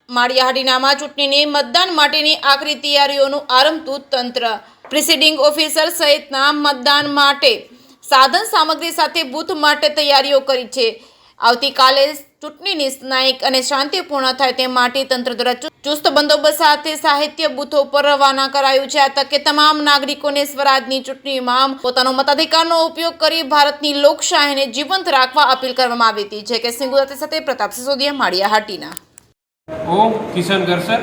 માળિયા હાટીનામાં ચૂંટણીની મતદાન માટેની આખરી તૈયારીઓનું આરંભતું તંત્ર પ્રિસાઇડિંગ ઓફિસર સહિતના મતદાન માટે સાધન સામગ્રી સાથે બૂથ માટે તૈયારીઓ કરી છે। આવતીકાલે ચૂંટણીની ન્યાયિક અને શાંતિપૂર્ણ થાય તે માટે તંત્ર દ્વારા ચુસ્ત બંદોબસ્ત સાથે સાહિત્ય બૂથો પર રવાના કરાયું છે। આ તકે તમામ નાગરિકોને સ્વરાજની ચૂંટણીમાં પોતાનો મતાધિકારનો ઉપયોગ કરી ભારતની લોકશાહીને જીવંત રાખવા અપીલ કરવામાં આવી હતી। જે કે સિંગુદાતી સાથે પ્રતાપ સિસોદિયા, માળિયા હાટીના। હું કિશન ગરસર,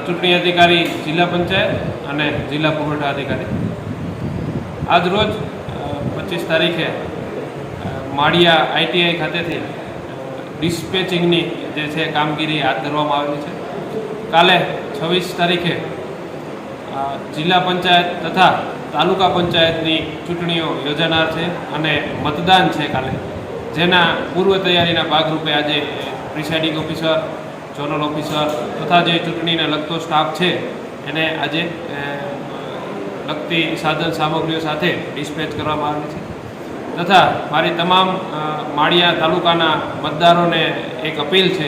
ચૂંટણી અધિકારી જિલ્લા પંચાયત અને જિલ્લા પુરવઠા અધિકારી। આજ રોજ 25 તારીખે માળિયા ITI ખાતેથી ડિસ્પેચિંગની જે છે કામગીરી હાથ ધરવામાં આવેલી છે। કાલે 26 તારીખે જિલ્લા પંચાયત તથા તાલુકા પંચાયતની ચૂંટણીઓ યોજાનાર છે અને મતદાન છે કાલે, જેના પૂર્વ તૈયારીના ભાગરૂપે આજે પ્રિસાઇડિંગ ઓફિસર, ઝોનલ ઓફિસર તથા જે ચૂંટણીને લગતો સ્ટાફ છે એને આજે લગતી સાધન સામગ્રીઓ સાથે ડિસ્પેચ કરવામાં આવી છે। તથા મારી તમામ માળિયા તાલુકાના મતદારોને એક અપીલ છે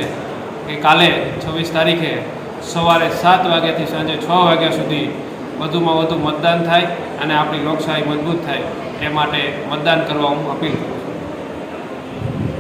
કે કાલે 26 તારીખે સવારે 7 વાગ્યાથી સાંજે 6 વાગ્યા સુધી વધુમાં વધુ મતદાન થાય અને આપણી લોકશાહી મજબૂત થાય એ માટે મતદાન કરવા હું અપીલ કરું છું।